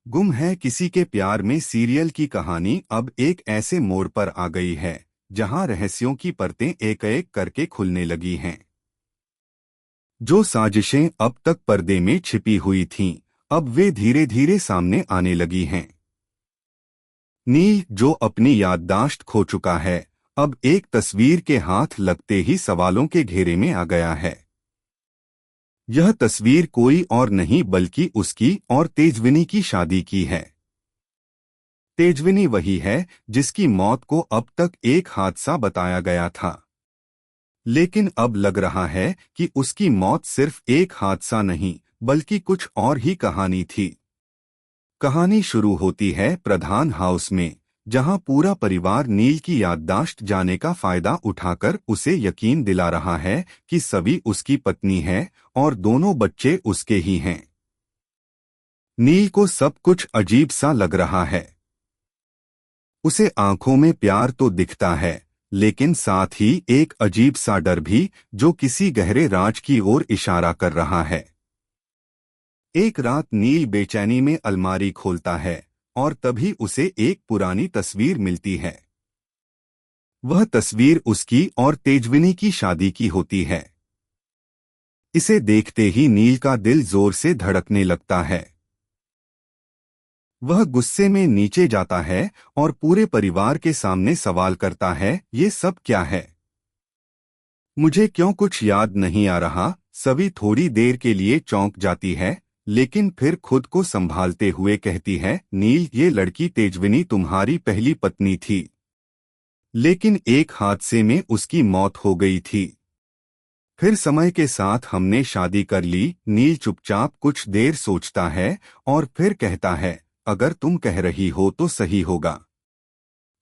गुम है किसी के प्यार में सीरियल की कहानी अब एक ऐसे मोड़ पर आ गई है जहां रहस्यों की परतें एक एक करके खुलने लगी हैं। जो साजिशें अब तक पर्दे में छिपी हुई थीं, अब वे धीरे धीरे सामने आने लगी हैं। नील, जो अपनी याददाश्त खो चुका है, अब एक तस्वीर के हाथ लगते ही सवालों के घेरे में आ गया है। यह तस्वीर कोई और नहीं बल्कि उसकी और तेजविनी की शादी की है। तेजविनी वही है जिसकी मौत को अब तक एक हादसा बताया गया था, लेकिन अब लग रहा है कि उसकी मौत सिर्फ एक हादसा नहीं बल्कि कुछ और ही कहानी थी। कहानी शुरू होती है प्रधान हाउस में, जहां पूरा परिवार नील की याददाश्त जाने का फायदा उठाकर उसे यकीन दिला रहा है कि सभी उसकी पत्नी है और दोनों बच्चे उसके ही हैं। नील को सब कुछ अजीब सा लग रहा है। उसे आंखों में प्यार तो दिखता है, लेकिन साथ ही एक अजीब सा डर भी, जो किसी गहरे राज की ओर इशारा कर रहा है। एक रात नील बेचैनी में अलमारी खोलता है और तभी उसे एक पुरानी तस्वीर मिलती है। वह तस्वीर उसकी और तेजविनी की शादी की होती है। इसे देखते ही नील का दिल जोर से धड़कने लगता है। वह गुस्से में नीचे जाता है और पूरे परिवार के सामने सवाल करता है, ये सब क्या है? मुझे क्यों कुछ याद नहीं आ रहा? सभी थोड़ी देर के लिए चौंक जाती है, लेकिन फिर खुद को संभालते हुए कहती है, नील, ये लड़की तेजविनी तुम्हारी पहली पत्नी थी, लेकिन एक हादसे में उसकी मौत हो गई थी। फिर समय के साथ हमने शादी कर ली। नील चुपचाप कुछ देर सोचता है और फिर कहता है, अगर तुम कह रही हो तो सही होगा,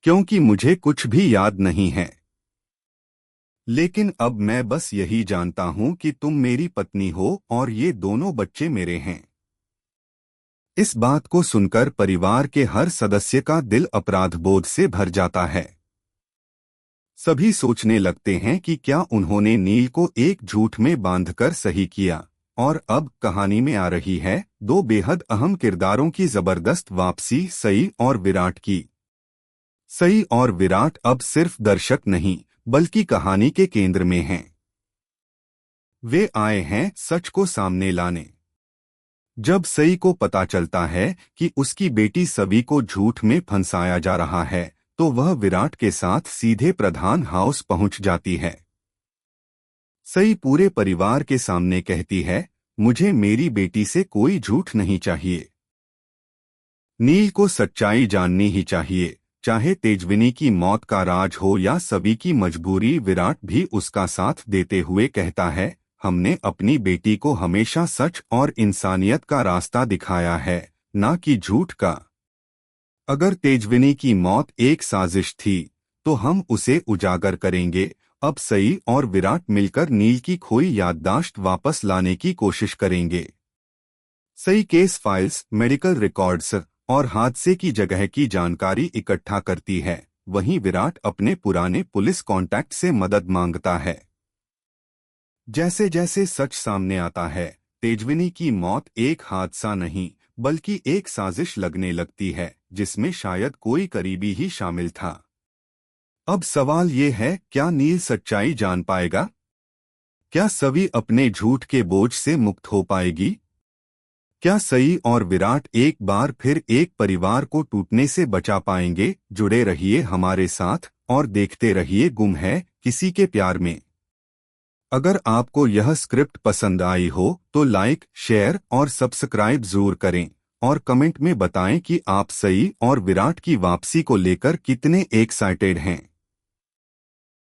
क्योंकि मुझे कुछ भी याद नहीं है। लेकिन अब मैं बस यही जानता हूं कि तुम मेरी पत्नी हो और ये दोनों बच्चे मेरे हैं। इस बात को सुनकर परिवार के हर सदस्य का दिल अपराधबोध से भर जाता है। सभी सोचने लगते हैं कि क्या उन्होंने नील को एक झूठ में बांधकर सही किया। और अब कहानी में आ रही है दो बेहद अहम किरदारों की जबरदस्त वापसी, सई और विराट की। सई और विराट अब सिर्फ दर्शक नहीं बल्कि कहानी के केंद्र में हैं। वे आए हैं सच को सामने लाने। जब सई को पता चलता है कि उसकी बेटी सवी को झूठ में फंसाया जा रहा है, तो वह विराट के साथ सीधे प्रधान हाउस पहुंच जाती है। सई पूरे परिवार के सामने कहती है, मुझे मेरी बेटी से कोई झूठ नहीं चाहिए। नील को सच्चाई जाननी ही चाहिए, चाहे तेजविनी की मौत का राज हो या सभी की मजबूरी। विराट भी उसका साथ देते हुए कहता है, हमने अपनी बेटी को हमेशा सच और इंसानियत का रास्ता दिखाया है, ना कि झूठ का। अगर तेजविनी की मौत एक साजिश थी, तो हम उसे उजागर करेंगे। अब सई और विराट मिलकर नील की खोई याददाश्त वापस लाने की कोशिश करेंगे। सई केस फाइल्स, मेडिकल रिकॉर्ड्स और हादसे की जगह की जानकारी इकट्ठा करती है, वहीं विराट अपने पुराने पुलिस कांटेक्ट से मदद मांगता है। जैसे जैसे सच सामने आता है, तेजविनी की मौत एक हादसा नहीं बल्कि एक साजिश लगने लगती है, जिसमें शायद कोई करीबी ही शामिल था। अब सवाल ये है, क्या नील सच्चाई जान पाएगा? क्या सवी अपने झूठ के बोझ से मुक्त हो पाएगी? क्या सई और विराट एक बार फिर एक परिवार को टूटने से बचा पाएंगे? जुड़े रहिए हमारे साथ और देखते रहिए गुम है किसी के प्यार में। अगर आपको यह स्क्रिप्ट पसंद आई हो तो लाइक, शेयर और सब्सक्राइब जरूर करें और कमेंट में बताएं कि आप सई और विराट की वापसी को लेकर कितने एक्साइटेड हैं।